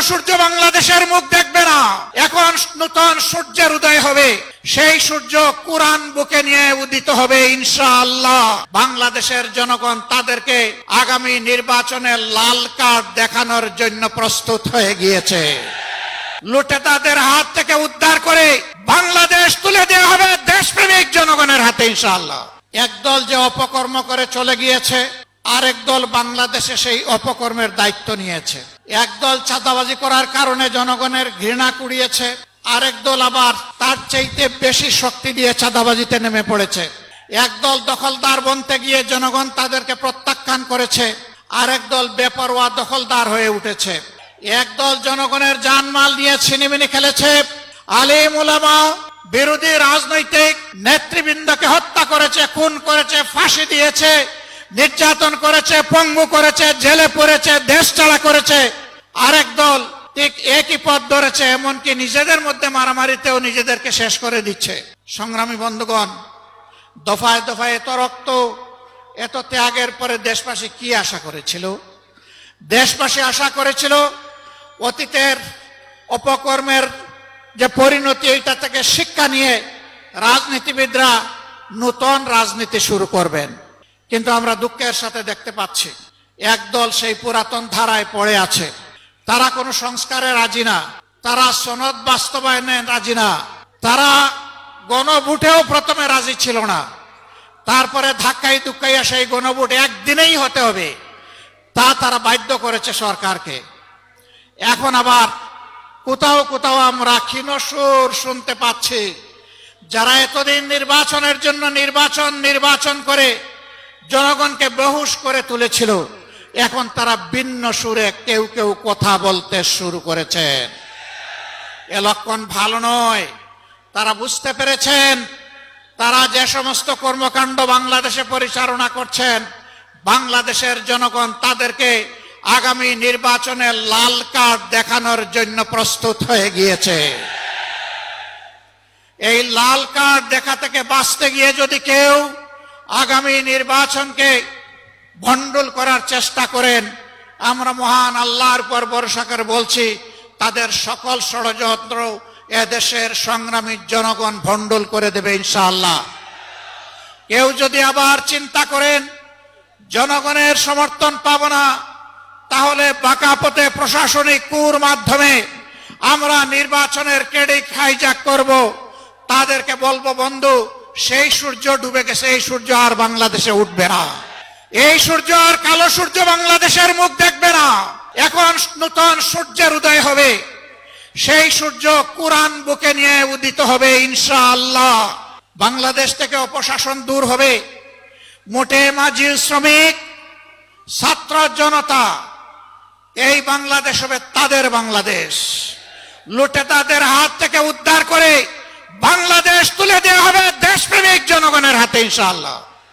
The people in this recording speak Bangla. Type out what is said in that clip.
সূর্য বাংলাদেশের মুখ দেখবে না। এখন নতুন সূর্যের উদয় হবে, সেই সূর্য কোরআন বুকে নিয়ে উদিত হবে ইনশাআল্লাহ। বাংলাদেশের জনগণ তাদেরকে আগামী নির্বাচনে লাল কার্ড দেখানোর জন্য প্রস্তুত হয়ে গিয়েছে। লুটেতাদের হাত থেকে উদ্ধার করে বাংলাদেশ তুলে দেওয়া হবে দেশপ্রেমিক জনগণের হাতে ইনশাআল্লাহ। একদল যে অপকর্ম করে চলে গিয়েছে, আরেক দল বাংলাদেশে সেই অপকর্মের দায়িত্ব নিয়েছে। একদল চাঁদাবাজি করার কারণে জনগণের ঘৃণা কুড়িয়েছে, আরেক দল আবার তার চাইতে বেশি শক্তি দিয়ে চাঁদাবাজিতে নেমে পড়েছে। একদল দখলদার বনতে গিয়ে জনগণ তাদেরকে প্রত্যাখ্যান করেছে, আরেক দল বেপরোয়া দখলদার হয়ে উঠেছে। একদল জনগণের জানমাল নিয়ে ছিনিমিনি খেলেছে, আলেম ওলামা বিরোধী রাজনৈতিক নেতৃবৃন্দকে হত্যা করেছে, খুন করেছে, ফাঁসি দিয়েছে, নির্যাতন করেছে, পঙ্গু করেছে, জেলে পড়েছে, দেশ ছাড়া করেছে। আরেক দল ঠিক একই পথ ধরেছে, এমনকি নিজেদের মধ্যে মারামারিতেও নিজেদেরকে শেষ করে দিচ্ছে। সংগ্রামী বন্ধুগণ, দফায় দফায় এত রক্ত, এত ত্যাগের পরে দেশবাসী কি আশা করেছিল? দেশবাসী আশা করেছিল অতীতের অপকর্মের যে পরিণতি, এইটা থেকে শিক্ষা নিয়ে রাজনীতিবিদরা নতুন রাজনীতি শুরু করবেন। কিন্তু আমরা দুঃখের সাথে দেখতে পাচ্ছি একদল সেই পুরাতন ধারায় পড়ে আছে। তারা কোনো সংস্কারে রাজি না, তারা সনদ বাস্তবায়নে রাজি না, তারা গণভোটেও প্রথমে রাজি ছিল না, তারপরে ধাক্কাই ধুক্কাইয়া সেই গণভোট একদিনেই হতে হবে তা তারা বাধ্য করেছে সরকারকে। এখন আবার কোথাও কোথাও আমরা ক্ষীণ সুর শুনতে পাচ্ছি, যারা এতদিন নির্বাচনের জন্য নির্বাচন করে জনগণকে বেহুশ করে তুলেছিল, এখন তারা ভিন্ন সুরে কেউ কেউ কথা বলতে শুরু করেছেন। এ লক্ষণ ভালো নয়। তারা বুঝতে পেরেছেন তারা যে সমস্ত কর্মকাণ্ড বাংলাদেশে পরিচালনা করছেন, বাংলাদেশের জনগণ তাদেরকে আগামী নির্বাচনে লাল কার্ড দেখানোর জন্য প্রস্তুত হয়ে গিয়েছে। এই লাল কার্ড দেখা থেকে বাঁচতে গিয়ে যদি কেউ আগামী নির্বাচনকে ভণ্ডুল করার চেষ্টা করেন, আমরা মহান আল্লাহর উপর ভরসা করে বলছি, তাদের সকল ষড়যন্ত্র এদেশের সংগ্রামী জনগণ ভণ্ডুল করে দেবে ইনশাআল্লাহ। কেউ যদি আবার চিন্তা করেন জনগণের সমর্থন পাব না, তাহলে বাঁকা পথে প্রশাসনিক কুর মাধ্যমে আমরা নির্বাচনের ক্রেডিট হাইজ্যাক করব, তাদেরকে বলবো, বন্ধু, সেই সূর্য ডুবে গেছে, এই সূর্য আর বাংলাদেশে উঠবে না। এই সূর্য আর কালো সূর্য বাংলাদেশের মুখ দেখবে না। এখন নতুন সূর্যের উদয় হবে, সেই সূর্য কোরআন বুকে নিয়ে উদিত হবে ইনশাআল্লাহ। বাংলাদেশ থেকে অপশাসন দূর হবে। মোটে মাঝি, শ্রমিক, ছাত্র জনতা, এই বাংলাদেশ হবে তাদের বাংলাদেশ। লুটেতাদের হাত থেকে উদ্ধার করে বাংলাদেশ তুলে দেওয়া হবে দেশপ্রেমিক জনগণের হাতে ইনশাআল্লাহ।